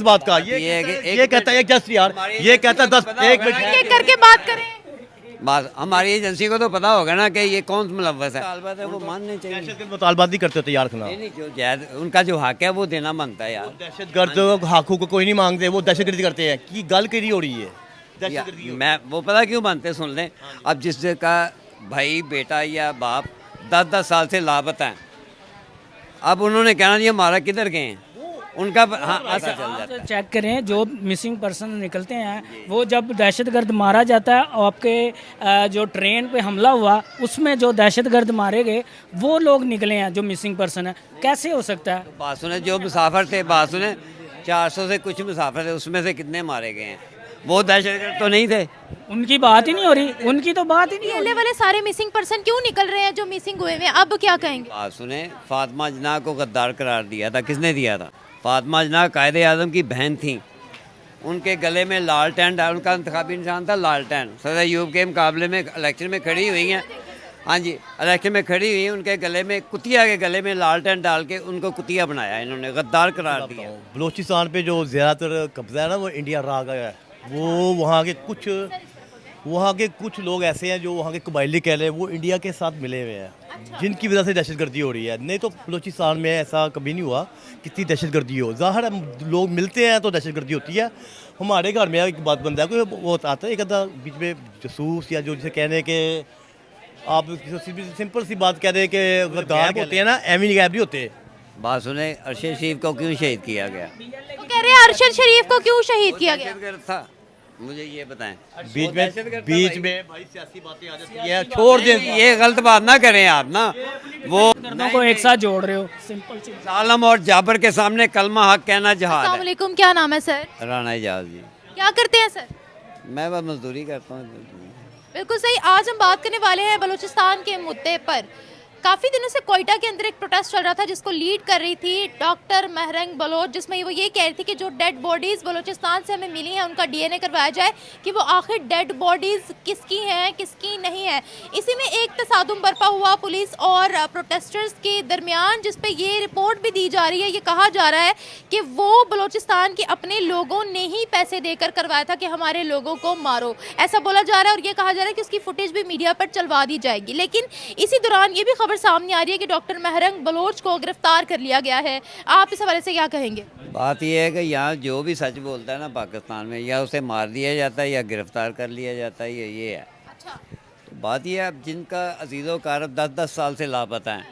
इस बात का ये कहता है जस्ट यार, ये कहता है 10 1 मिनट एक करके बात करें। बात हमारी एजेंसी को तो पता होगा ना कि ये कौन मुलव्वस है। मुतालबा है वो मानने चाहिए। दहशतगर्द मुतालबात नहीं करते तैयार खिलाफ। नहीं नहीं, जो जायज उनका जो हक है वो देना बनता है यार। दहशतगर्द हाकू को कोई नहीं मांगते, वो दहशतगर्दी करते हैं की गल करी हो रही है या, दहशतगर्दी। मैं वो पता क्यों बनते सुन लें। अब जिसका भाई बेटा या बाप 10-10 साल से लापता है, अब उन्होंने कहना ये हमारा किधर गए हैं, उनका हाँ ऐसा चल जाता है। चेक करें जो मिसिंग पर्सन निकलते हैं, वो जब दहशतगर्द मारा जाता है और आपके जो ट्रेन पे हमला हुआ उसमें जो दहशतगर्द मारे गए वो लोग निकले हैं जो मिसिंग पर्सन है, कैसे हो सकता है? बात सुने, जो मुसाफिर थे, बात सुने, 400 से कुछ मुसाफिर थे, उसमें से कितने मारे गए हैं? वो दहशतगर्द तो नहीं थे। उनकी बात ही नहीं हो रही, उनकी तो बात ही नहीं हो पहले रही। वाले सारे मिसिंग पर्सन क्यों निकल रहे हैं जो मिसिंग हुए हैं, अब क्या कहेंगे? बात सुने, फातिमा जना को गद्दार करार दिया था, किसने दिया था? फातिमा जना कायदे आज़म की बहन थी, उनके गले में लालटेन डाल, उनका इंतखाबी निशान था लालटेन। सदर अयूब के मुकाबले में इलेक्शन में खड़ी हुई हैं, हाँ जी, इलेक्शन में खड़ी हुई हैं, उनके गले में कुतिया के गले में लालटेन डाल के उनको कुतिया बनाया, इन्होंने गद्दार करार दिया। बलोचिस्तान पे जो ज़्यादातर कब्जा है ना वो इंडिया रहा गया है। वो वहाँ के कुछ लोग ऐसे हैं जो वहाँ के कबायली कह रहे हैं, वो इंडिया के साथ मिले हुए हैं, जिनकी वजह से दहशतगर्दी हो रही है। नहीं तो बलोचिस्तान में ऐसा कभी नहीं हुआ कितनी दहशतगर्दी हो। ज़ाहिर है लोग मिलते हैं तो दहशतगर्दी होती है। हमारे घर में एक बात बनता है, कोई वो आता है एक आधा बीच में जसूस या जो जिसे कहने के आप सिंपल सी बात कह रहे हैं कि गद्दार होते हैं ना, एमी गैब नहीं होते। बात सुने, अरशद शरीफ को क्यों शहीद किया गया? वो कह रहे हैं अरशद शरीफ को क्यों शहीद किया गया? दहशतगर्द था, मुझे ये बताएं। बीच में भाई सियासी बातें आ जाती है, छोड़ दें। ये गलत बात ना करें आप ना। वो दर्दों को एक साथ जोड़ रहे हो, सिंपल सी। सालम और जाबर के सामने कलमा हक कहना जहाद अस्सलाम है। वालेकुम, क्या नाम है सर? राना एजाज जी। क्या करते हैं सर? मैं बस मजदूरी करता हूँ। बिल्कुल सही। आज हम बात करने वाले हैं बलूचिस्तान के मुद्दे पर। काफ़ी दिनों से कोयटा के अंदर एक प्रोटेस्ट चल रहा था जिसको लीड कर रही थी डॉक्टर महरंग बलोच, जिसमें वो ये कह रही थी कि जो डेड बॉडीज़ बलूचिस्तान से हमें मिली हैं उनका डीएनए करवाया जाए कि वो आखिर डेड बॉडीज़ किसकी हैं किसकी नहीं है। इसी में एक तसादुम बरपा हुआ पुलिस और प्रोटेस्टर्स के दरमियान, जिस पे ये रिपोर्ट भी दी जा रही है, ये कहा जा रहा है कि वो बलूचिस्तान के अपने लोगों ने ही पैसे देकर करवाया था कि हमारे लोगों को मारो, ऐसा बोला जा रहा है। और ये कहा जा रहा है कि उसकी फुटेज भी मीडिया पर चलवा दी जाएगी। लेकिन इसी दौरान ये भी खबर सामने आ रही है कि डॉक्टर महरंग बलोच को गिरफ्तार कर लिया गया है। आप इस हवाले से क्या कहेंगे? बात यह है कि यहाँ जो भी सच बोलता है ना पाकिस्तान में, या उसे मार दिया जाता है या गिरफ्तार कर लिया जाता है, ये है। अच्छा, तो बात यह है, अब जिनका अजीज़ो कारब 10-10 साल से लापता हैं,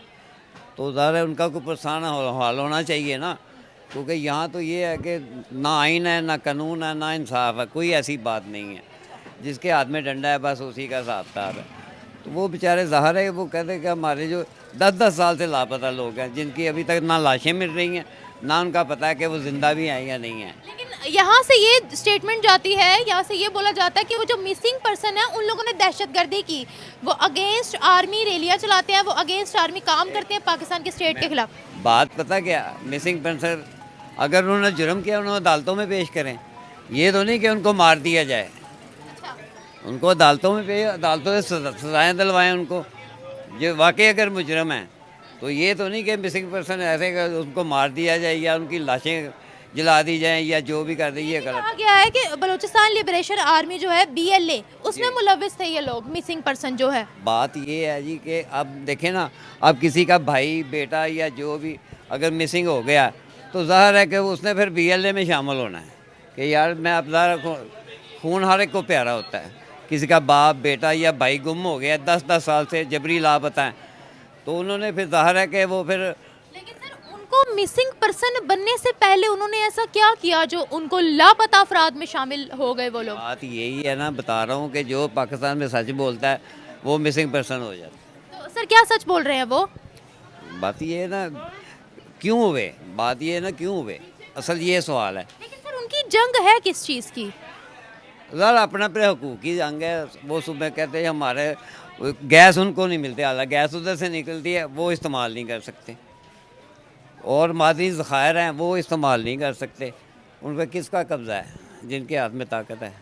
तो ज़ाहिर है उनका कोई परेशान हाल होना चाहिए ना। क्योंकि यहाँ तो ये है कि ना आइन है, ना कानून है, ना इंसाफ है, कोई ऐसी बात नहीं है। जिसके हाथ में डंडा है बस उसी का हिसाब किताब है। तो वो बेचारे ज़ाहिर है वो कहते हैं कि हमारे जो 10-10 साल से लापता लोग हैं, जिनकी अभी तक ना लाशें मिल रही हैं, ना उनका पता है कि वो ज़िंदा भी हैं या नहीं हैं। लेकिन यहाँ से ये स्टेटमेंट जाती है, यहाँ से ये बोला जाता है कि वो जो मिसिंग पर्सन है उन लोगों ने दहशतगर्दी की, वो अगेंस्ट आर्मी रैलियाँ चलाते हैं, वो अगेंस्ट आर्मी काम करते हैं पाकिस्तान के स्टेट के खिलाफ। बात पता क्या, मिसिंग पर्सन अगर उन्होंने जुर्म किया उन्होंने अदालतों में पेश करें। ये तो नहीं कि उनको मार दिया जाए, उनको अदालतों में पेश, अदालतों से सजाएँ दिलवाएँ उनको, जो वाकई अगर मुजरम हैं। तो ये तो नहीं कि मिसिंग पर्सन ऐसे कि उनको मार दिया जाए या उनकी लाशें जला दी जाएं या जो भी कर दी, ये कहा गलत। गया है कि बलूचिस्तान लिबरेशन आर्मी जो है BLA, उसमें मुलविस थे ये लोग, मिसिंग पर्सन जो है। बात ये है जी कि अब देखें ना, अब किसी का भाई बेटा या जो भी अगर मिसिंग हो गया तो ज़ाहिर है कि उसने फिर BLA में शामिल होना है कि यार मैं अपना खून हर एक को प्यारा होता है। किसी का बाप बेटा या भाई गुम हो गया 10-10 साल से जबरी लापता है, तो उन्होंने फिर ज़ाहिर है कि वो फिर। लेकिन सर उनको मिसिंग पर्सन बनने से पहले उन्होंने ऐसा क्या किया जो उनको लापता अफराद में शामिल हो गए वो लोग? बात यही है ना, बता रहा हूँ कि जो पाकिस्तान में सच बोलता है वो मिसिंग पर्सन हो जाता है। तो सर क्या सच बोल रहे हैं वो? बात ये है ना क्यों हुए, बात ये है ना क्यों हुए, असल ये सवाल है। लेकिन सर उनकी जंग है किस चीज़ की? ज़रा अपना अपने हकूकी जंग है। वो सुबह कहते हैं हमारे गैस उनको नहीं मिलते, हालांकि गैस उधर से निकलती है, वो इस्तेमाल नहीं कर सकते, और मादी ज़खायर हैं वो इस्तेमाल नहीं कर सकते। उन पर किसका कब्ज़ा है? जिनके हाथ में ताकत है।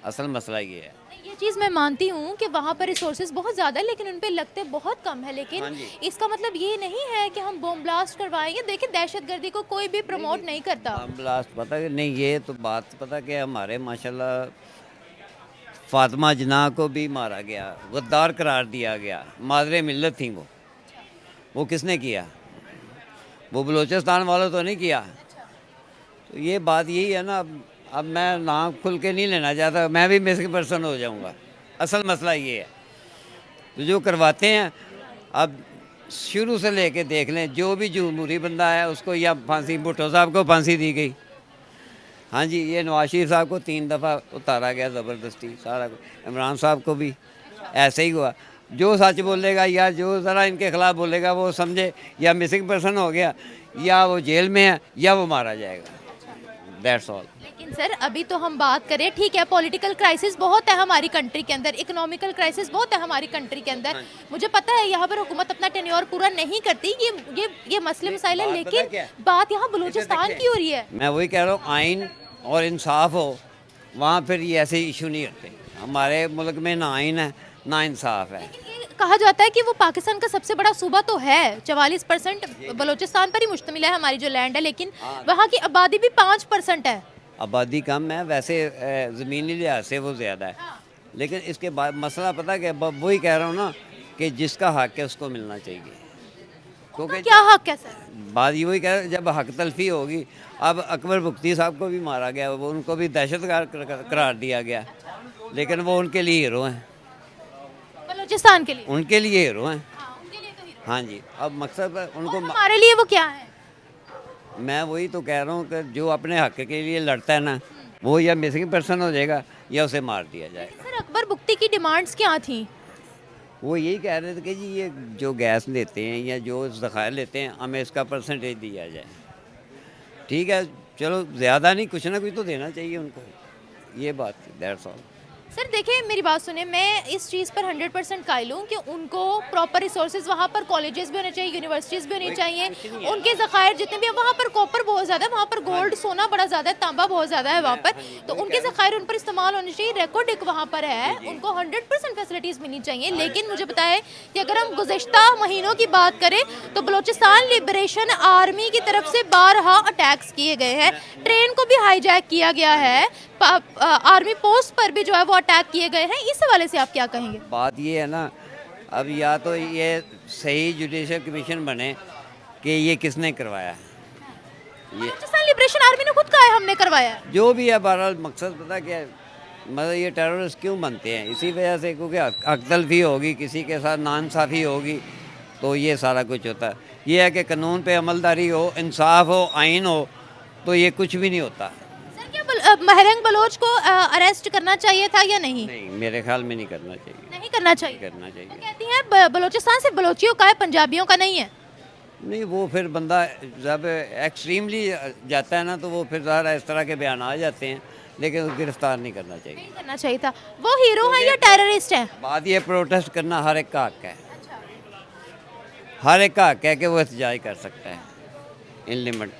असल मसला ये है। ये चीज़ मैं मानती हूँ कि वहाँ पर रिसोर्सेज बहुत ज़्यादा है लेकिन उन पे लगते बहुत कम है, लेकिन हाँ जी। इसका मतलब ये नहीं है कि हम बम ब्लास्ट करवाएंगे। देखिए दहशतगर्दी को कोई भी प्रमोट नहीं करता। बम ब्लास्ट पता कि नहीं, ये तो बात पता कि हमारे माशाल्लाह फातिमा जना को भी मारा गया, गद्दार करार दिया गया, मादरे मिल्लत थी वो किसने किया? वो बलूचिस्तान वालों तो नहीं किया। तो ये बात यही है ना। अब मैं नाम खुल के नहीं लेना चाहता, मैं भी मिसिंग पर्सन हो जाऊंगा। असल मसला ये है, तो जो करवाते हैं अब शुरू से लेके देख लें, जो भी जमहूरी बंदा है उसको या फांसी, भुट्टो साहब को फांसी दी गई, हाँ जी, ये नवाज शरीफ साहब को 3 दफ़ा उतारा गया ज़बरदस्ती, सारा कुछ। इमरान साहब को भी ऐसे ही हुआ। जो सच बोलेगा या जो ज़रा इनके ख़िलाफ़ बोलेगा वो समझे या मिसिंग पर्सन हो गया या वो जेल में है या वो मारा जाएगा। That's all. लेकिन सर अभी तो हम बात करें, ठीक है पॉलिटिकल क्राइसिस बहुत है हमारी कंट्री के अंदर, इकोनॉमिकल क्राइसिस बहुत है हमारी कंट्री के अंदर। मुझे पता है यहाँ पर हुकूमत अपना टेन्योर पूरा नहीं करती, ये मसले मसाइल है, बात पता लेकिन क्या है? बात यहाँ बलूचिस्तान की हो रही है। मैं वही कह रहा हूँ, आइन और इंसाफ हो वहाँ फिर ये ऐसे इशू नहीं होते। हमारे मुल्क में ना आइन है ना इंसाफ है। ये कहा जाता है कि वो पाकिस्तान का सबसे बड़ा सूबा तो है, 44% बलूचिस्तान पर ही मुश्तमिल है हमारी जो लैंड है, लेकिन वहाँ की आबादी भी 5% है। आबादी कम है, वैसे ज़मीनी लिहाज से वो ज़्यादा है, लेकिन इसके बाद मसला पता क्या, वही कह रहा हूँ ना कि जिसका हक है उसको मिलना चाहिए। क्योंकि क्या हक है सर? बात ये वही कह रहा, जब हक तलफी होगी। अब अकबर बुख्ती साहब को भी मारा गया, वो उनको भी दहशतगर्द करार दिया गया, लेकिन वो उनके लिए हीरो हैं, बलूचिस्तान के लिए। उनके लिए हीरो हैं। हाँ, उनके लिए तो हीरो। हाँ जी, अब मकसद उनको और हमारे लिए वो क्या है? मैं वही तो कह रहा हूँ कि जो अपने हक के लिए लड़ता है ना, वो या मिसिंग पर्सन हो जाएगा या उसे मार दिया जाएगा। सर अकबर बुख्ती की डिमांड्स क्या थी? वो यही कह रहे थे कि जी ये जो गैस लेते हैं या जो ज़खायर लेते हैं हमें इसका परसेंटेज दिया जाए। ठीक है, चलो ज़्यादा नहीं, कुछ ना कुछ तो देना चाहिए उनको, ये बात, दैट्स ऑल। सर देखिए मेरी बात सुने, मैं इस चीज़ पर 100% कायल हूँ कि उनको प्रॉपर रिसोर्सेज वहाँ पर कॉलेजेस भी होने चाहिए, यूनिवर्सिटीज़ भी होनी चाहिए, उनके ज़खायर जितने भी हैं, वहाँ पर कॉपर बहुत ज़्यादा है, वहाँ पर गोल्ड सोना बड़ा ज़्यादा है, तांबा बहुत ज़्यादा है वहाँ पर, तो उनके ज़खायर उन पर इस्तेमाल होने चाहिए। रिकॉर्ड एक वहाँ पर है, उनको 100% फैसिलिटीज़ मिलनी चाहिए। लेकिन मुझे पता है कि अगर हम गुज़िश्ता महीनों की बात करें तो बलूचिस्तान लिबरेशन आर्मी की तरफ से 12 अटैक्स किए गए हैं, ट्रेन को भी हाईजैक किया गया है, आर्मी पोस्ट पर भी जो है वो अटैक किए गए हैं। इस हवाले से आप क्या कहेंगे? बात ये है ना, अब या तो ये सही जुडिशल कमीशन बने कि ये किसने करवाया है, बलूचिस्तान लिबरेशन आर्मी ने खुद कहा है हमने करवाया है। जो भी है। बहरहाल मकसद पता क्या है, मतलब ये टेररिस्ट क्यों बनते हैं, इसी वजह से, क्योंकि हक तलफी होगी, किसी के साथ नाइंसाफ़ी होगी, तो ये सारा कुछ होता है। ये है कि कानून पे अमलदारी हो, इंसाफ हो, आइन हो, तो ये कुछ भी नहीं होता। सर क्या महरंग बलोच को अरेस्ट करना चाहिए था या नहीं? नहीं, मेरे ख्याल में नहीं करना चाहिए, नहीं करना चाहिए। करना वो चाहिए। कहती हैं बलूचिस्तान सिर्फ बलोचियों का है, पंजाबियों का नहीं है। नहीं, वो फिर बंदा जब एक्सट्रीमली जाता है ना, तो वो फिर ज़्यादा इस तरह के बयान आ जाते हैं, लेकिन उसको गिरफ्तार नहीं करना चाहिए। नहीं करना चाहिए था। वो हीरो है या टेररिस्ट है? बात ये, प्रोटेस्ट करना हर एक का हक है, हर एक का हक है कि वो एहतजाज कर सकता है इन लिमिट।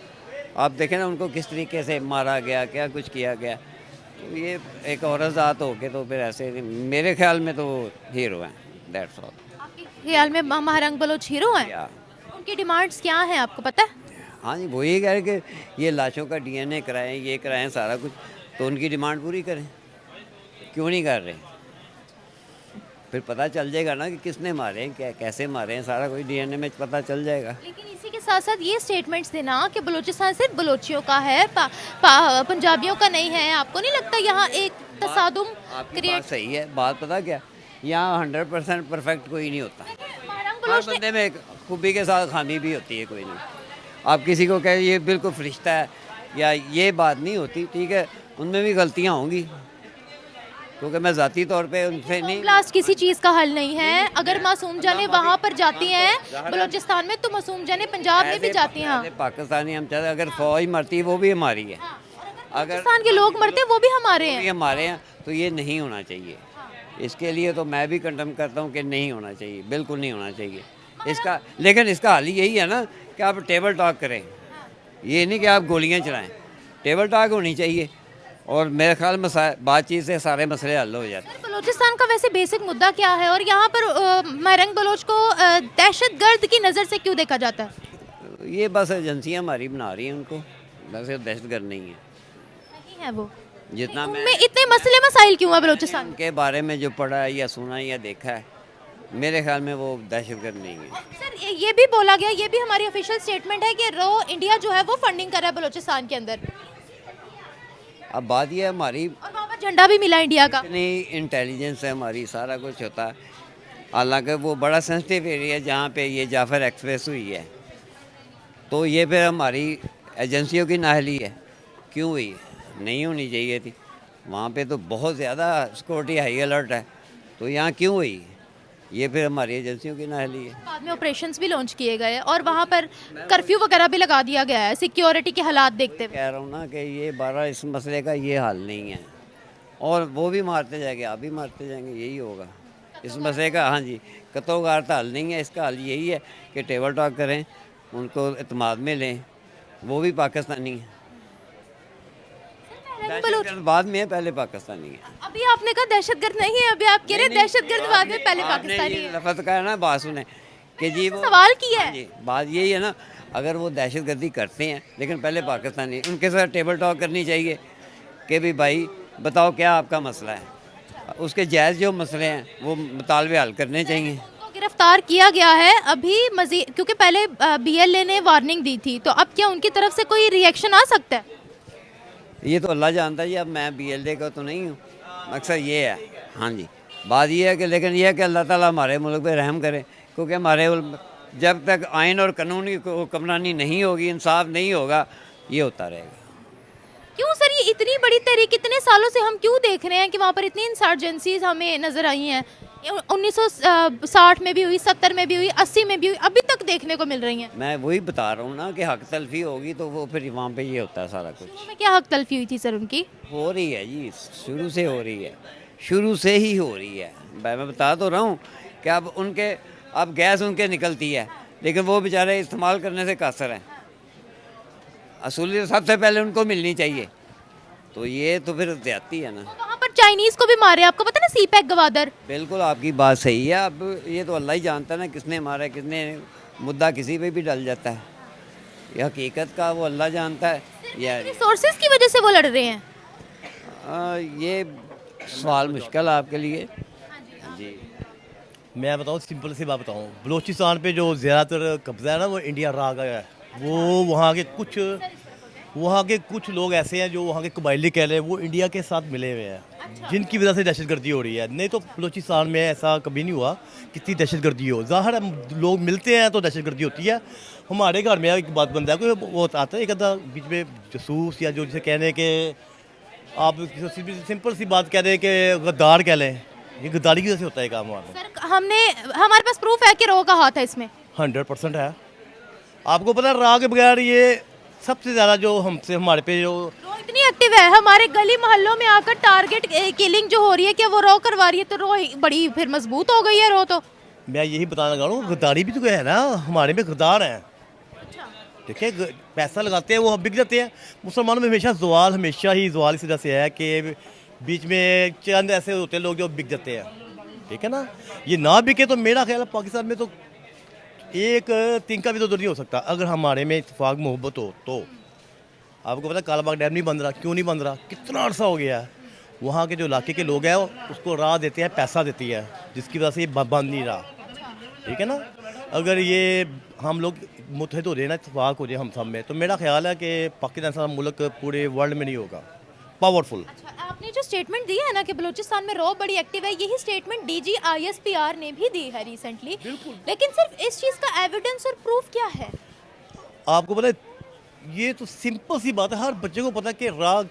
आप देखें ना उनको किस तरीके से मारा गया, क्या कुछ किया गया, तो ये एक औरत ज़ात हो के तो फिर ऐसे मेरे ख्याल में तो वो हीरो हैं, दैट्स ऑल। आपके ख्याल में महरंग बलोच हीरो हैं? या उनकी डिमांड्स क्या हैं आपको पता है? हाँ जी, वो यही कह रहे कि ये लाशों का DNA कराएं, ये कराएं सारा कुछ, तो उनकी डिमांड पूरी करें। क्यों नहीं कर रहे? फिर पता चल जाएगा ना कि किसने मारे हैं, क्या कैसे मारे हैं, सारा कुछ DNA में पता चल जाएगा। लेकिन इसी के साथ साथ ये स्टेटमेंट्स देना कि बलूचिस्तान सिर्फ बलोचियों का है, पंजाबियों का नहीं है, आपको नहीं लगता यहाँ एक तसादुम आपकी क्रिएट? बात सही है। बात पता क्या, यहाँ 100% परफेक्ट कोई नहीं होता, महरंग हर बलोच ने बंदे में खूबी के साथ खामी भी होती है, कोई नहीं। आप किसी को कहें ये बिल्कुल फरिश्ता है या ये बात नहीं होती, ठीक है, उनमें भी गलतियाँ होंगी, क्योंकि मैं ज़ाती तौर पे उनसे नहीं। ब्लास्ट किसी चीज़ का हल नहीं है। अगर मासूम जाने वहाँ पर जाती हैं बलूचिस्तान में, तो मासूम जाने पंजाब में भी जाती हैं। ऐसे पाकिस्तानी हम चाहते, अगर फौज मरती है वो भी हमारी है, अगर पाकिस्तान के लोग मरते हैं वो भी हमारे ये हैं। हमारे हैं, तो ये नहीं होना चाहिए। इसके लिए तो मैं भी कंडम करता हूँ कि नहीं होना चाहिए, बिल्कुल नहीं होना चाहिए इसका। लेकिन इसका हल यही है ना कि आप टेबल टॉक करें, ये नहीं कि आप गोलियाँ चलाएं। टेबल टॉक होनी चाहिए और मेरे ख्याल में बातचीत से सारे मसले हल हो जाते हैं। सर बलूचिस्तान का वैसे बेसिक मुद्दा क्या है और यहाँ पर महरंग बलोच को दहशतगर्द की नज़र से क्यों देखा जाता है? ये बस एजेंसियाँ हमारी बना रही हैं उनको, वैसे दहशतगर्द नहीं है। नहीं है वो, जितना मैं उनमें इतने मसले मसाइल क्यों है बलूचिस्तान में? उनके बारे में जो पढ़ा है या सुना है या देखा है, मेरे ख्याल में वो दहशतगर्द नहीं है। सर ये भी बोला गया, ये भी हमारी ऑफिशियल स्टेटमेंट है कि रो इंडिया जो है वो फंडिंग कर रहा है बलूचिस्तान के अंदर, अब बात ये है हमारी और वहाँ पर झंडा भी मिला इंडिया का। इतनी इंटेलिजेंस है हमारी, सारा कुछ होता है। हालांकि वो बड़ा सेंसिटिव एरिया है जहाँ पे ये जाफर एक्सप्रेस हुई है, तो ये फिर हमारी एजेंसियों की नाअहली है। क्यों हुई है? नहीं होनी चाहिए थी। वहाँ पे तो बहुत ज़्यादा सिक्योरिटी हाई अलर्ट है, तो यहाँ क्यों हुई? ये फिर हमारी एजेंसियों की नाअहली है। बाद में ऑपरेशंस भी लॉन्च किए गए और वहाँ पर कर्फ्यू वगैरह भी लगा दिया गया है सिक्योरिटी के हालात देखते हुए। कह रहा हूँ ना कि ये 12 इस मसले का ये हल नहीं है, और वो भी मारते जाएंगे, आप भी मारते जाएंगे, यही होगा इस मसले का। हाँ जी, कतोगार तो हल नहीं है, इसका हल यही है कि टेबल टॉक करें, उनको इत्मीनान में लें। वो भी पाकिस्तानी है, दहशतगर्द बाद में है, पहले पाकिस्तानी है। अभी आपने कहा दहशतगर्द नहीं है, अभी आप कह रहे हैं दहशतगर्द बाद में पहले पाकिस्तानी है। लफज का है ना, बात सुने कि जी वो सवाल किया है। जी, बात यही है ना, अगर वो दहशतगर्दी करते हैं लेकिन पहले पाकिस्तानी, उनके साथ टेबल टॉक करनी चाहिए कि भाई बताओ क्या आपका मसला है, उसके जायज़ जो मसले हैं वो मुतालबे हल करने चाहिए। उनको गिरफ्तार किया गया है अभी मजीद, क्योंकि पहले बीएलए ने वार्निंग दी थी, तो अब क्या उनकी तरफ से कोई रिएक्शन आ सकता है? ये तो अल्लाह जानता है जी, अब मैं BLD का तो नहीं हूँ, मकसद ये है। हाँ जी, बात ये है कि लेकिन ये है कि अल्लाह ताला हमारे मुल्क पे रहम करे, क्योंकि हमारे जब तक आइन और कानून की हुक्मरानी नहीं होगी, इंसाफ नहीं होगा, ये होता रहेगा। क्यों सर ये इतनी बड़ी तहरीक इतने सालों से हम क्यों देख रहे हैं कि वहाँ पर इतनी इंसर्जेंसीज हमें नजर आई हैं? 1960 में भी हुई, 70 में भी हुई, 80 में भी हुई, अभी तक देखने को मिल रही हैं। मैं वही बता रहा हूँ ना कि हक तलफी होगी तो वो फिर वहाँ पे ये होता है सारा कुछ। में क्या हक तलफी हुई थी सर उनकी? हो रही है जी, शुरू से हो रही है, शुरू से ही हो रही है। मैं बता तो रहा हूँ कि अब गैस उनके निकलती है, लेकिन वो बेचारे इस्तेमाल करने से कासर हैं। असूलियत सबसे पहले उनको मिलनी चाहिए, तो ये तो फिर ज्यादती है ना। वहाँ पर चाइनीज को भी मारे, आपको पता ना सीपैक गवादर। बिल्कुल आपकी बात सही है। अब ये तो अल्लाह ही जानता है ना किसने मारा है, किसने, मुद्दा किसी पे भी डल जाता है, ये हकीकत का वो अल्लाह जानता है। रिसोर्सेज की वजह से वो लड़ रहे हैं। ये सवाल मुश्किल है आपके लिए जी। मैं बताऊँ, सिंपल सी बात बताऊँ, बलूचिस्तान पे जो ज़्यादातर कब्ज़ा है ना वो इंडिया रहा गया है। वो वहाँ के कुछ लोग ऐसे हैं जो वहाँ के कबायली कह रहे हैं, वो इंडिया के साथ मिले हुए हैं, जिनकी वजह से दहशतगर्दी हो रही है। नहीं तो बलूचिस्तान में ऐसा कभी नहीं हुआ कि इतनी दहशतगर्दी हो। ज़ाहिर है लोग मिलते हैं तो दहशतगर्दी होती है। हमारे घर में एक बात बनता है, कोई वो आता है एक आधा बीच में जसूस या जो जिसे कहने के आप सिंपल सी बात कह रहे हैं कि गद्दार कह लें, ये गद्दारी की वजह से होता है काम वहाँ पे। सर हमारे पास प्रूफ है कि रो का हाथ है इसमें। 100% है। आपको पता है राह के बगैर ये सबसे ज़्यादा जो हमसे हमारे पे जो रो इतनी एक्टिव है, हमारे गली मोहल्लों में आकर टारगेट किलिंग जो हो रही है, क्या वो रो करवा रही है, तो रो बड़ी फिर मजबूत हो गई है रो तो। मैं यही बताना लगा रहा हूँ, गद्दारी भी तो है ना, हमारे में गद्दार हैं। देखिए पैसा लगाते हैं वो बिक जाते हैं। मुसलमानों में हमेशा जवाल इस वजह से है कि बीच में चंद ऐसे होते हैं लोग जो बिक जाते हैं, ठीक है ना। ये ना बिके तो मेरा ख्याल है पाकिस्तान में तो एक तिनका भी तो दूर नहीं हो सकता अगर हमारे में इत्तेफाक मोहब्बत हो तो। आपको पता है कालाबाग डैम नहीं बन रहा, क्यों नहीं बन रहा? कितना अर्सा हो गया है। वहाँ के जो इलाके के लोग हैं उसको राह देते हैं, पैसा देती है, जिसकी वजह से ये बंद नहीं रहा, ठीक है ना। अगर ये हम लोग मुत्तहिद हो जाए ना, इत्तेफाक हो जाए हम सब में, तो मेरा ख्याल है कि पाकिस्तान सा मुल्क पूरे वर्ल्ड में नहीं होगा पावरफुल। आपने जो स्टेटमेंट दी है ना कि बलूचिस्तान में रॉ बड़ी एक्टिव है, यही स्टेटमेंट DG ISPR ने भी दी है रिसेंटली, लेकिन सिर्फ इस चीज़ का एविडेंस और प्रूफ क्या है? आपको पता है ये तो सिंपल सी बात है, हर बच्चे को पता है कि राह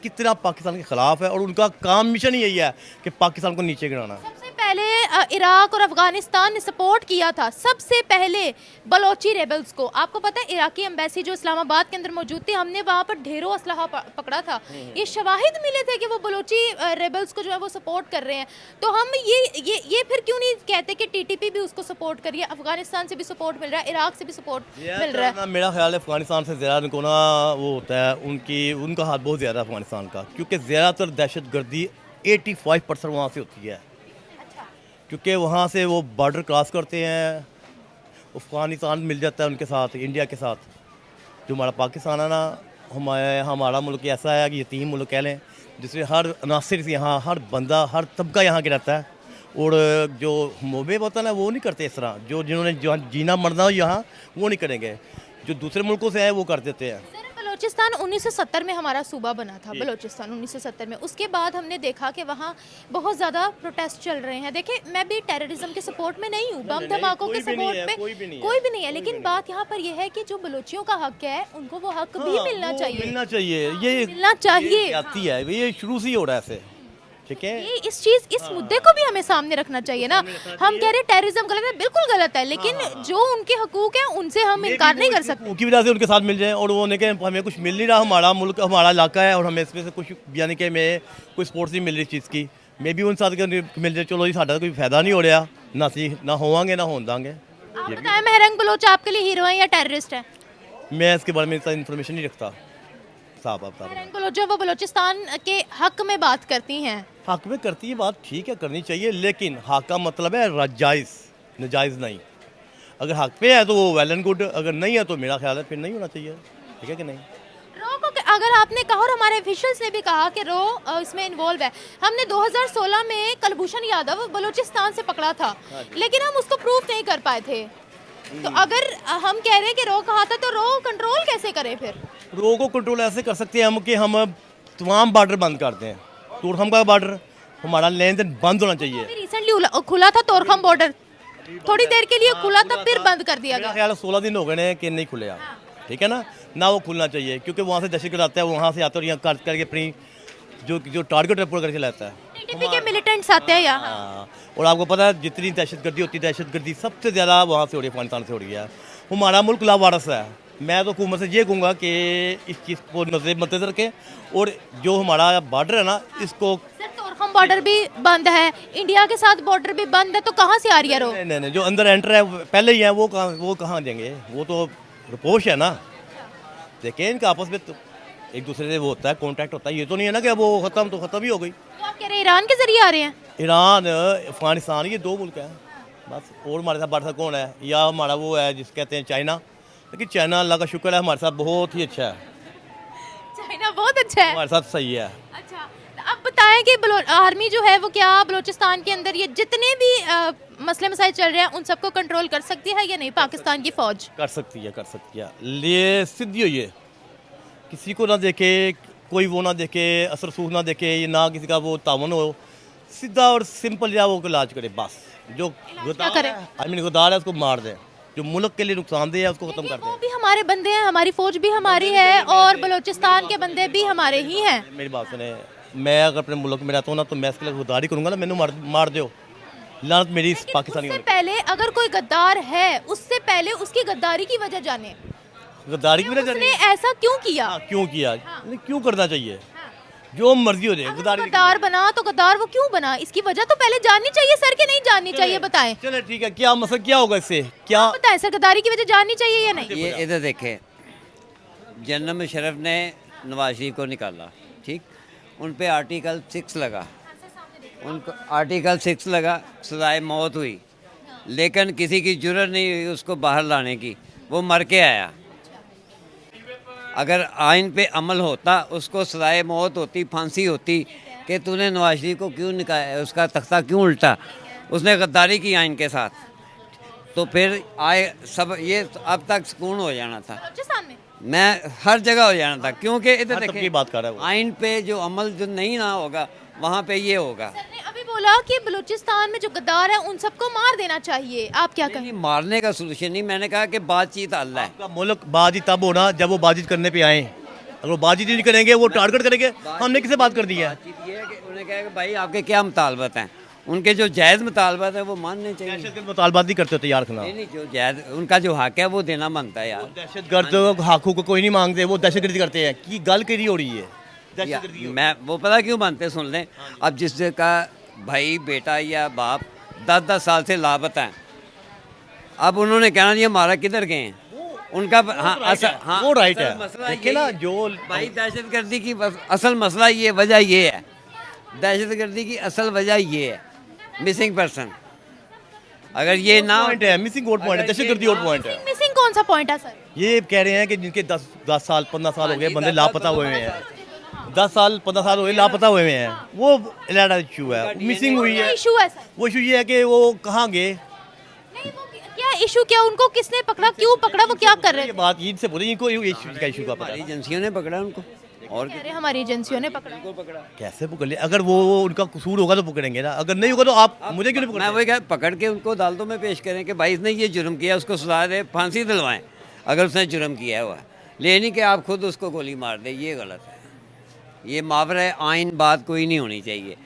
कितना पाकिस्तान के ख़िलाफ़ है और उनका काम मिशन ही यही है कि पाकिस्तान को नीचे गिराना। सबसे पहले पहले इराक और अफगानिस्तान ने सपोर्ट किया था सबसे पहले बलोची रेबल्स को। आपको पता है इराकी एम्बेसी जो इस्लामाबाद के अंदर मौजूद थी, हमने वहाँ पर ढेरों असलहा पकड़ा था। ये शवाहिद मिले थे कि वो बलोची रेबल्स को जो है वो सपोर्ट कर रहे हैं। तो हम ये फिर क्यों नहीं कहते कि टीटीपी भी उसको सपोर्ट करिए? अफगानिस्तान से भी सपोर्ट मिल रहा है, इराक से भी सपोर्ट मिल रहा है। मेरा ख्याल है अफगानिस्तान से ज़्यादा उनको ना वो होता है, उनका हाथ बहुत ज़्यादा अफगानिस्तान का, क्योंकि ज़्यादातर दहशत गर्दी 85% वहाँ से होती है। क्योंकि वहाँ से वो बॉर्डर क्रॉस करते हैं, अफगानिस्तान मिल जाता है उनके साथ, इंडिया के साथ। जो हमारा पाकिस्तान है ना, हमारा मुल्क ऐसा है कि यतीम मुल्क कह लें, जिसमें हर अनासर यहाँ, हर बंदा, हर तबका यहाँ के रहता है। और जो मोबे होता है ना, वो नहीं करते इस तरह। जिन्होंने जो जीना मरना हो यहाँ, वो नहीं करेंगे। जो दूसरे मुल्कों से है वो कर देते हैं। बलूचिस्तान 1970 में हमारा सूबा बना था, बलूचिस्तान 1970 में। उसके बाद हमने देखा कि वहाँ बहुत ज़्यादा प्रोटेस्ट चल रहे हैं। देखिए, मैं भी टेररिज्म के सपोर्ट में नहीं हूँ, बम धमाकों के सपोर्ट में कोई भी नहीं है, लेकिन बात यहाँ पर यह है कि जो बलूचियों का हक है उनको वो हक भी मिलना चाहिए। ये मिलना चाहिए आती है, ये शुरू से ही हो रहा है ऐसे, ठीक है। ये इस मुद्दे को भी हमें सामने रखना चाहिए ना। हम कह रहे हैं टेररिज्म गलत है, बिल्कुल गलत है, लेकिन जो उनके हकूक हैं उनसे हम इनकार नहीं कर सकते। उनकी वजह से उनके साथ मिल जाए, और वो नहीं कि हमें कुछ मिल नहीं रहा, हमारा मुल्क, हमारा इलाका है और हमें इसमें से कुछ, यानी कि हमें कोई सपोर्ट नहीं मिल रही चीज़ की। मैं भी उन साथ मिल जाए, चलो जी साਡਾ कोई फायदा नहीं हो रहा, ना सी ना होवांगे ना होने देंगे। आप बताएं, महरंग बलोच आपके लिए हीरो है या टेररिस्ट है? मैं इसके बारे में इतना इन्फॉर्मेशन नहीं रखता साहब। आप महरंग बलोच जो वो बलूचिस्तान के हक में बात करती हैं, हक में करती है बात, ठीक है, करनी चाहिए, लेकिन हक का मतलब है जायज़, नाजायज़ नहीं। अगर हक पे है तो वो वेल एंड गुड, अगर नहीं है तो मेरा ख्याल है फिर नहीं होना चाहिए, ठीक है कि नहीं। रो को अगर आपने कहा, और हमारे ऑफिशियल्स ने भी कहा कि रो इसमें इन्वॉल्व है। हमने 2016 में कुलभूषण यादव बलूचिस्तान से पकड़ा था, लेकिन हम उसको प्रूफ नहीं कर पाए थे। तो अगर हम कह रहे हैं कि रो कहा था, तो रो कंट्रोल कैसे करें फिर? रो को कंट्रोल ऐसे कर सकते हैं हम कि हम तमाम बॉर्डर बंद कर दें। तोरखम का बॉर्डर, हमारा लेन देन बंद होना चाहिए। रिसेंटली खुला था तोरखम बॉर्डर, थोड़ी देर के लिए खुला था, फिर बंद कर दिया मेरा गया। ख्याल 16 दिन हो गए हैं कि नहीं खुले, ठीक है ना वो खुलना चाहिए, क्योंकि वहाँ से दहशतगर्द आता है, वहाँ से आते और यहाँ कर करके अपनी जो टारगेट रिपोर्ट करके लाता है। टीटीपी के मिलिटेंट्स आते हैं यहाँ। हाँ, और आपको पता है जितनी दहशतगर्दी होती है, दहशतगर्दी सबसे ज़्यादा वहाँ से हो रही है, अफगानिस्तान से हो रही है। हमारा मुल्क लावारस है। मैं तो हुकूमत से ये कहूँगा कि इस चीज़ को मद्देनजर रखें, और जो हमारा बॉर्डर है ना, इसको सर तोरखम बॉर्डर भी बंद है, इंडिया के साथ बॉर्डर भी बंद है, तो कहाँ से आ रही है रो? नहीं, जो अंदर एंटर है पहले ही है, वो कहाँ देंगे? वो तो रिपोर्ट है ना। देखिए, इनका आपस में तो एक दूसरे से वो होता है, कॉन्टैक्ट होता है। ये तो नहीं है ना कि वो ख़त्म तो ख़त्म ही हो गई। तो आप कह रहे हैं ईरान के जरिए आ रहे हैं? ईरान, अफगानिस्तान, ये 2 मुल्क हैं बस। और हमारे साथ बड़ा सा कौन है? या हमारा वो है जिस कहते हैं चाइना। लेकिन चाइना अल्लाह का शुक्र है हमारे साथ बहुत ही अच्छा है, चाइना बहुत अच्छा है, हमारे साथ सही है। अच्छा, तो अब बताएं कि आर्मी जो है वो क्या बलूचिस्तान के अंदर ये जितने भी मसले मसाइल चल रहे हैं उन सबको कंट्रोल कर सकती है या नहीं पाकिस्तान की फौज? कर सकती है। ये सीधी हुई है, किसी को ना देखे, कोई वो ना देखे, असर सूख ना देखे, ये ना किसी का वो तावन हो, सीधा और सिंपल या वो इलाज करे बस। जो गद्दार है उसको मार दें, जो मुल्क के लिए नुकसानदेह है उसको ख़त्म कर वो दें। भी हमारे बंदे हैं, हमारी फौज भी हमारी है, और बलूचिस्तान के बंदे भी हमारे ही हैं। मेरी बात सुने, मैं अगर अपने मुल्क में रहता हूँ ना, तो मैं इसके लिए गुजारी करूँगा ना, मैंने मार दो, लानत मेरी इस पाकिस्तानी। उससे पहले अगर कोई गद्दार है, उससे पहले उसकी गद्दारी की वजह जाने, गद्दारी की वजह उसने ऐसा क्यों किया? क्यों किया, क्यों करना चाहिए, जो मर्जी हो जाए। अगर गद्दार बना तो गद्दार वो क्यों बना, इसकी वजह तो पहले जाननी चाहिए सर, कि नहीं जाननी चाहिए? बताएं। चले ठीक है, क्या मसला क्या होगा इससे, क्या बताएं सर, गद्दारी की वजह जाननी चाहिए या नहीं? ये इधर देखें, जनरल मुशर्रफ ने नवाज शरीफ को निकाला, ठीक, उन पे आर्टिकल 6 लगा, उनको आर्टिकल 6 लगा, सजाए मौत हुई, लेकिन किसी की जुर्रत नहीं हुई उसको बाहर लाने की, वो मर के आया। अगर आइन पे अमल होता, उसको सजाए मौत होती, फांसी होती, कि तूने नवाज शरीफ को क्यों निकाला, उसका तख्ता क्यों उल्टा, उसने गद्दारी की आइन के साथ, तो फिर आए सब, ये अब तक सुकून हो जाना था, बलूचिस्तान में मैं हर जगह हो जाना था, क्योंकि इधर सबकी देखिए बात कर रहा है वो। आइन पे जो अमल जो नहीं ना होगा वहाँ पे ये होगा। सर ने अभी बोला कि बलूचिस्तान में जो गद्दार है उन सबको मार देना चाहिए, आप क्या नहीं, कहें? नहीं, मारने का सोल्यूशन नहीं, मैंने कहा कि बातचीत हल है। आपका मुल्क बाजी तब होना जब वो बातचीत करने पे आए। अगर वो बातचीत नहीं करेंगे, वो टारगेट करेंगे, हमने किसे बात कर दी है? बातचीत ये है कि उन्हें कहा कि भाई आपके क्या मुतालबत हैं, उनके जो जायज़ मुतालबात है वो मानने चाहिए। दहशतगर्द मुतालबात नहीं करते होते यार खाना। नहीं जो जायज़ उनका जो हक है वो देना बनता है यार। दहशतगर्द हकों को कोई नहीं मांगते, वो दहशतगर्दी करते हैं। की गल करी हो रही है दहशतगर्दी। मैं वो पता क्यों मानते सुन लें, अब जिसका भाई बेटा या बाप 10-10 साल से लापता है, अब उन्होंने कहना ये हमारा किधर गए हैं, उनका हाँ वो राइट है। मसला देखिए ना, यही- जो भाई दहशतगर्दी की असल मसला ये वजह ये है, दहशतगर्दी की असल वजह ये है मिसिंग पर्सन। अगर ये ना पॉइंट है, मिसिंग वोट पॉइंट है, दहशतगर्दी वोट पॉइंट है। मिसिंग कौन सा पॉइंट है सर? ये कह रहे हैं कि जिनके 10 साल 15 साल हो गए, बंदे लापता हुए हैं, 10 साल 15 साल हो गए लापता हुए हैं, वो इलाका इशू है, मिसिंग हुई क्या है। इशू है सर? वो इशू ये है कि वो कहाँ गए। नहीं वो क्या इशू, क्या उनको किसने पकड़ा, क्यों पकड़ा, वो क्या कर रहे ये थे? बात ईद से बोली, इनको इशू का इशू का पता हमारी है। एजेंसियों ने पकड़ा उनको और कह रहे हमारी एजेंसियों ने पकड़ा। कैसे पकड़ लिया? अगर वो उनका कसूर होगा तो पकड़ेंगे ना, अगर नहीं होगा तो आप मुझे क्यों नहीं मैं पकड़? वही कह पकड़ के उनको अदालतों में पेश करें कि भाई इसने ये जुर्म किया, उसको सजा दे, फांसी दिलवाएं अगर उसने जुर्म किया हुआ है। ले नहीं कि आप खुद उसको गोली मार दे, ये गलत है। ये मावरा आइन बात कोई नहीं होनी चाहिए।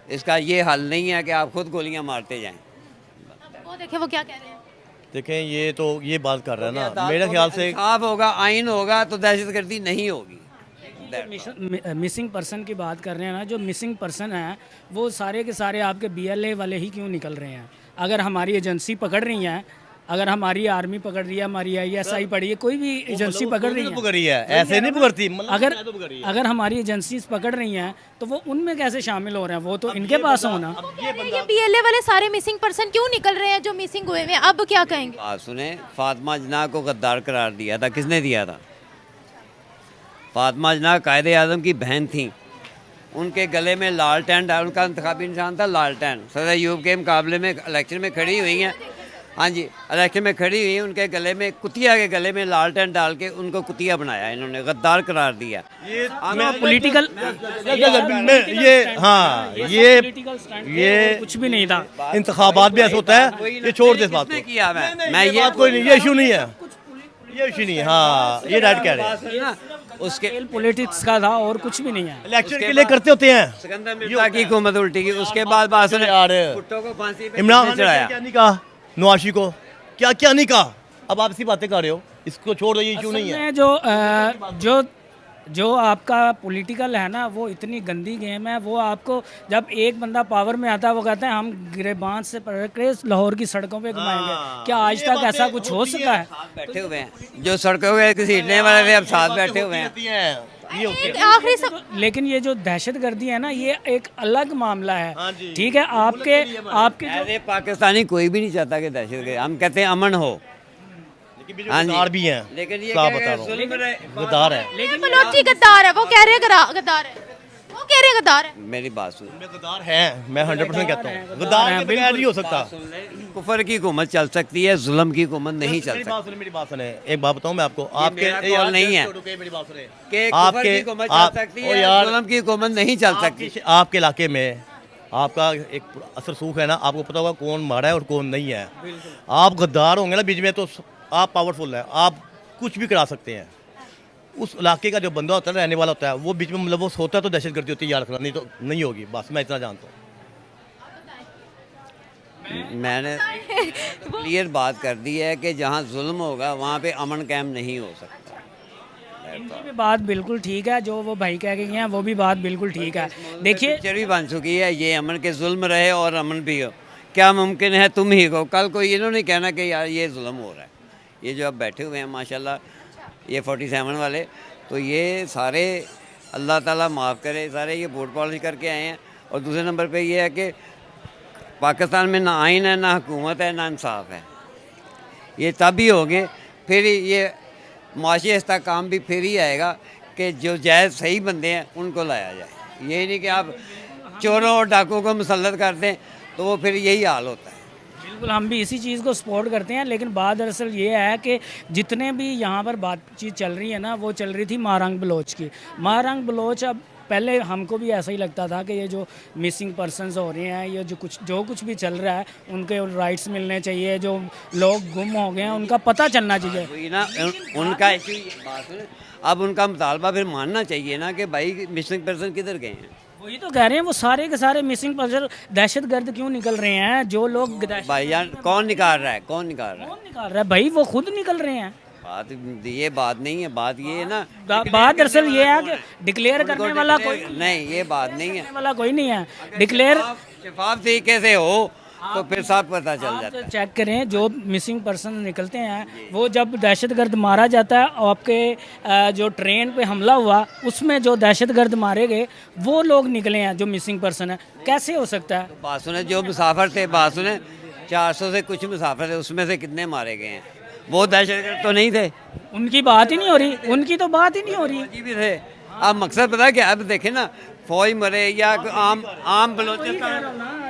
इसका ये हल नहीं है कि आप खुद गोलियां मारते जाएं। वो देखे वो क्या कह रहे हैं। देखें, ये तो ये बात कर रहा है ना, मेरे ख्याल से इंसाफ होगा, आइन होगा तो दहशतगर्दी नहीं होगी। मिसिंग पर्सन की बात कर रहे हैं ना, जो मिसिंग पर्सन है वो सारे के सारे आपके बीएलए वाले ही क्यों निकल रहे हैं? अगर हमारी एजेंसी पकड़ रही है, अगर हमारी आर्मी पकड़ रही है, हमारी आईएसआई पड़ी है, कोई भी एजेंसी पकड़ रही है, पकड़ी है, ऐसे नहीं पकड़ती। अगर हमारी एजेंसीज पकड़ रही हैं तो वो उनमें कैसे शामिल हो रहे हैं? वो तो इनके पास होना। ये बीएलए वाले सारे मिसिंग पर्सन क्यों निकल रहे हैं जो मिसिंग हुए हैं? अब क्या कहेंगे? बात सुने, फातिमा जना को गद्दार करार दिया था, किसने दिया था? फातिमा जना कायदे आज़म की बहन थी, उनके गले में लालटेन डाल, उनका इंतखाबी निशान था लालटेन। सदर अयूब के मुकाबले में इलेक्शन में खड़ी हुई हैं, हाँ जी इलेक्शन में खड़ी हुई हैं, उनके गले में कुतिया के गले में लालटेन डाल के उनको कुतिया बनाया, इन्होंने गद्दार करार दिया। पॉलिटिकल ये कुछ भी नहीं था। इंतखाबात भी ऐसा होता है, ये छोड़ दे इस बात किसने को। किया मैं ये बात कोई नहीं, ये इशू नहीं है, ये इशू नहीं है। हाँ, ये राइट कह रहे हैं। उसके पॉलिटिक्स का था और कुछ भी नहीं है। इलेक्शन के लिए करते होते हैं। सिकंदर मिर्जा की हुकूमत उल्टी की, उसके बाद बात सुने, यार भुट्टो को फांसी पे इमरान किसने खान ने चढ़ाया? क्या नहीं कहा, नवाशी को क्या क्या नहीं कहा। अब आप इसी बातें कर रहे हो, इसको छोड़ दो, ये इशू नहीं है। में जो आपका पॉलिटिकल है ना, वो इतनी गंदी गेम है। वो आपको जब एक बंदा पावर में आता है वो कहता है हम गिरेबान से पकड़ के लाहौर की सड़कों पे घुमाएंगे। क्या आज तक ऐसा कुछ हो सका है? बैठे हुए हैं जो सड़कों पे घसीटने वाले थे, अब साथ बैठे हुए हैं। एक आखिरी सब लेकिन ये जो दहशतगर्दी है ना, ये एक अलग मामला हाँ है। जी। ठीक है, आपके जो ऐसे पाकिस्तानी कोई भी नहीं चाहता कि दहशतगर्दी, हम कहते हैं अमन हो। हाँ जी। गद्दार भी हैं, लेकिन ये साफ क्या बता है, रहा हूँ, जुल्म रहे- गद्दार है। बलोची गद्दार है, वो कह रहे हैं गद्दार है, वो कह रहे हैं गद्दार है। मेरी बात सुन, मैं गद्दार है, मैं 100% कहता हूँ, गद्दार के बगैर नहीं हो सकता। कुफर की हुकूमत चल सकती है, जुल्म की हुकूमत नहीं चल मेरी सकती। बात सुने, मेरी बात सुने, एक बात बताऊं मैं आपको, आपके मेरा कॉल नहीं है। मेरी बात सुने, कि कुफर आपके की हुकूमत चल सकती ओ है, यार, जुल्म की हुकूमत नहीं चल सकती। आपके इलाके में आपका एक असर सूख है ना, आपको पता होगा कौन मारा है और कौन नहीं है। आप गद्दार होंगे ना बीच में, तो आप पावरफुल हैं, आप कुछ भी करा सकते हैं। उस इलाके का जो बंदा होता है, रहने वाला होता है, वो बीच में मतलब वो होता है तो दहशतगर्दी होती है, याद रखना, नहीं तो नहीं होगी। बस मैं इतना जानता हूँ। मैंने क्लियर बात कर दी है कि जहाँ जुल्म होगा वहाँ पे अमन कायम नहीं हो सकता। इनकी भी बात बिल्कुल ठीक है, जो वो भाई कह गए हैं वो भी बात बिल्कुल ठीक है। देखिए, पिक्चर भी बन चुकी है, ये अमन के जुल्म रहे और अमन भी हो, क्या मुमकिन है तुम ही को, कल को इन्होंने कहना कि यार ये जुल्म हो रहा है। ये जो अब बैठे हुए हैं माशाल्लाह, ये 47 वाले, तो ये सारे अल्लाह ताला माफ़ करे, सारे ये वोट पॉलिश करके आए हैं। और दूसरे नंबर पे ये है कि पाकिस्तान में ना आइन है, ना हुकूमत है, ना इंसाफ है। ये तब ही होंगे, फिर ये माशी इस्तेहकाम भी फिर ही आएगा कि जो जायज़ सही बंदे हैं उनको लाया जाए। ये नहीं कि आप चोरों और डाकुओं को मुसल्लत कर दें, तो वो फिर यही हाल होता है। बिल्कुल हम भी इसी चीज़ को सपोर्ट करते हैं। लेकिन बात दरअसल ये है कि जितने भी यहाँ पर बातचीत चल रही है ना, वो चल रही थी मारंग बलोच की। मारंग बलोच, अब पहले हमको भी ऐसा ही लगता था कि ये जो मिसिंग पर्सनस हो रहे हैं, ये जो कुछ भी चल रहा है, उनके राइट्स मिलने चाहिए, जो लोग गुम हो गए हैं उनका पता चलना चाहिए। वही ना उनका बात है, अब उनका मुतालबा फिर मानना चाहिए ना कि भाई मिसिंग पर्सन किधर गए हैं। वही तो कह रहे हैं, वो सारे के सारे मिसिंग पर्सन दहशतगर्द क्यों निकल रहे हैं? जो लोग भाईजान कौन निकाल रहा है, कौन निकाल रहा है? कौन निकाल रहा है भाई? वो खुद निकल रहे हैं। बात ये बात नहीं है, बात ये है ना, बात दरअसल ये है कि डिक्लेयर करने वाला कोई नहीं, ये बात नहीं है। करने वाला कोई नहीं है। डिक्लेयर शफाफ तरीके से हो तो फिर सब पता चल आप जाता है। चेक करें, जो मिसिंग पर्सन निकलते हैं, वो जब दहशतगर्द मारा जाता है और आपके जो ट्रेन पे हमला हुआ उसमें जो दहशतगर्द मारे गए वो लोग निकले हैं जो मिसिंग पर्सन है। कैसे हो सकता है? बात सुने, जो मुसाफिर थे, बात सुने, 400 से कुछ मुसाफिर थे, उसमें से कितने मारे गए हैं? वो दहशतगर्द तो नहीं थे, उनकी बात ही नहीं हो रही, उनकी तो बात ही नहीं हो रही। फौजी भी थे। अब मकसद पता है क्या? अब देखे ना, फौज मरे या आम बलोचिस्तान,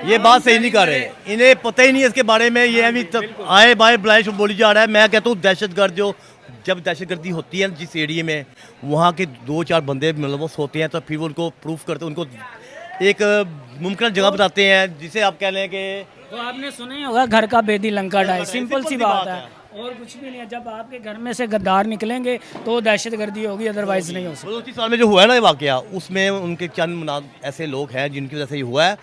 ये बात सही नहीं कर रहे, इन्हें पता ही नहीं है इसके बारे में। ये अभी तक आए बाय बुलाए शुभ बोली जा रहा है। मैं कहता हूँ दहशतगर्द जो जब दहशतगर्दी होती है जिस एरिया में, वहाँ के 2-4 बंदे मुलव्वस होते हैं तो फिर वो उनको प्रूफ करते हैं, उनको एक मुमकिन जगह बताते हैं जिसे आप कह लें कि तो आपने सुना ही होगा, घर का बेदी लंका ढाई, सिंपल सी बात है और कुछ भी नहीं है। जब आपके घर में से गद्दार निकलेंगे तो दहशतगर्दी होगी, अदरवाइज नहीं हो सकती। बलूचिस्तान साल में जो हुआ है ना ये वाकया, उसमें उनके चंद ऐसे लोग हैं जिनकी वजह से ये हुआ है,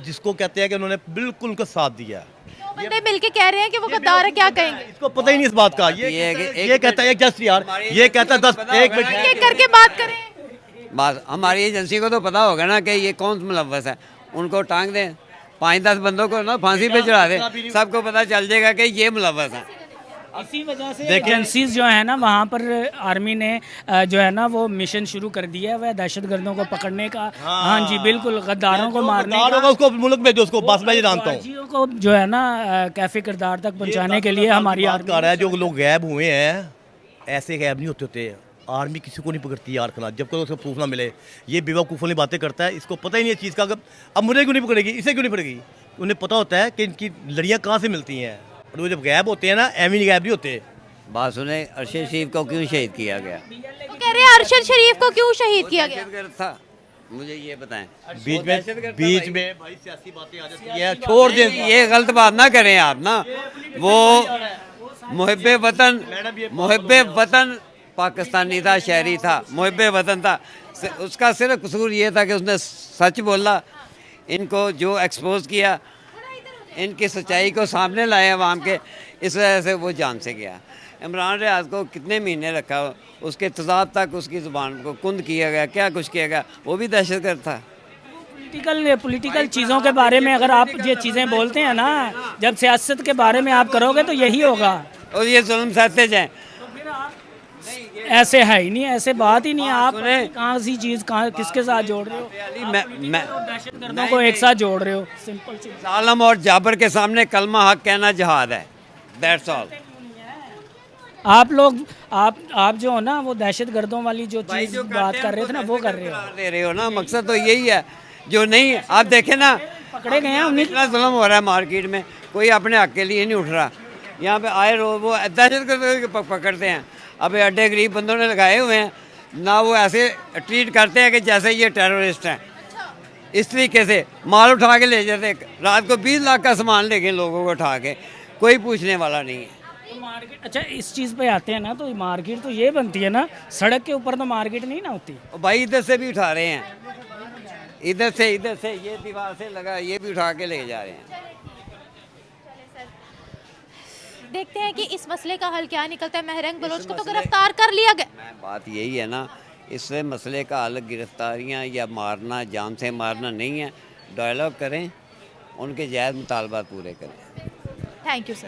जिसको कहते हैं कि उन्होंने बिल्कुल उनका साथ दिया। बंदे मिलके कह रहे हैं कि वो गद्दार है, क्या कहेंगे? इसको पता ही नहीं इस बात का। ये कहता है जस्ट यार, ये कहता है 10 एक मिनट एक एक करके बात करें। बात हमारी एजेंसी को तो पता होगा ना कि ये कौन मुलव्वस है, उनको टांग दें, 5-10 बंदों को ना फांसी पे चढ़ा दें, सबको पता चल जाएगा कि ये मुलव्वस है। इसी वजह से एजेंसीज जो है ना, वहाँ पर आर्मी ने जो है ना वो मिशन शुरू कर दिया है, वह दहशतगर्दों को पकड़ने का। हाँ जी बिल्कुल, गद्दारों को मारने गद्दार होगा उसको मुल्क भेजो, उसको बस मैं ये जानता हूँ। फौजियों को जो है ना कैफे किरदार तक पहुँचाने के लिए हमारी बात आर्मी कर रहा है। जो लोग गायब हुए हैं ऐसे गायब नहीं होते। आर्मी किसी को नहीं पकड़ती यार खिलाफ जब तक उसको प्रूफ ना मिले। ये बेवकूफ़ वाली बातें करता है, इसको पता ही नहीं है चीज़ का। अब मुझे क्यों नहीं पकड़ेगी, इसे क्यों नहीं पकड़ेगी? उन्हें पता होता है कि इनकी लड़ियाँ कहाँ से मिलती हैं, और वो जब गायब होते हैं ना, एमी गायब नहीं होते। बात सुने, अरशद शरीफ को क्यों शहीद किया गया? वो कह रहे हैं अरशद शरीफ को क्यों शहीद किया गया? दहशतगर्द था, मुझे ये बताएं। बीच में भाई सियासी बातें आ जाती है, छोड़ दें। ये गलत बात ना करें आप ना। वो मुहिब्बे वतन पाकिस्तानी था, शहरी था, मुहिब्बे वतन था। उसका सिर्फ कसूर ये था कि उसने सच बोला, इनको जो एक्सपोज किया, इनकी सच्चाई को सामने लाया अवाम के, इस वजह से वो जान से गया। इमरान रियाज को कितने महीने रखा, उसके तजाब तक उसकी ज़ुबान को कुंद किया गया, क्या कुछ किया गया, वो भी दहशतगर्द था। पॉलिटिकल चीज़ों के बारे में अगर आप ये चीज़ें बोलते हैं ना, जब सियासत के बारे में आप करोगे तो यही होगा। और ये जुल्म सहते जाएँ, ऐसे है ही नहीं, ऐसे बात ही नहीं है। आप कहाँ सी चीज़ कहाँ किसके साथ जोड़ रहे हो? मैं दहशतगर्दों को एक साथ जोड़ रहे हो, सिंपल सी। जालिम और जाबर के सामने कलमा हक कहना जहाद है, दैट्स ऑल। आप लोग आप जो हो ना, वो दहशतगर्दों वाली जो चीज़ बात कर रहे थे ना, वो कर रहे हो। दे रहे हो ना, मकसद तो यही है। जो नहीं, आप देखें ना, पकड़े गए हैं उन्हीं। इतना जुल्म हो रहा है मार्केट में, कोई अपने हक के लिए नहीं उठ रहा। यहाँ पे आए रोज वो दहशतगर्द पकड़ते हैं। अब अड्डे गरीब बंदों ने लगाए हुए हैं ना, वो ऐसे ट्रीट करते हैं कि जैसे ये टेररिस्ट हैं। इस तरीके से माल उठा के ले जाते, रात को 20 लाख का सामान ले गए लोगों को उठा के, कोई पूछने वाला नहीं है। तो मार्केट, अच्छा इस चीज़ पे आते हैं ना, तो मार्केट तो ये बनती है ना, सड़क के ऊपर तो मार्केट नहीं ना होती। और भाई इधर से भी उठा रहे हैं, इधर से ये दीवार से लगा, ये भी उठा के ले जा रहे हैं। देखते हैं कि इस मसले का हल क्या निकलता है। महरंग बलोच को तो गिरफ्तार कर लिया गया। बात यही है ना, इससे मसले का हल गिरफ्तारियाँ या मारना, जान से मारना नहीं है। डायलॉग करें, उनके जायज़ मुतालबात पूरे करें। Thank you sir.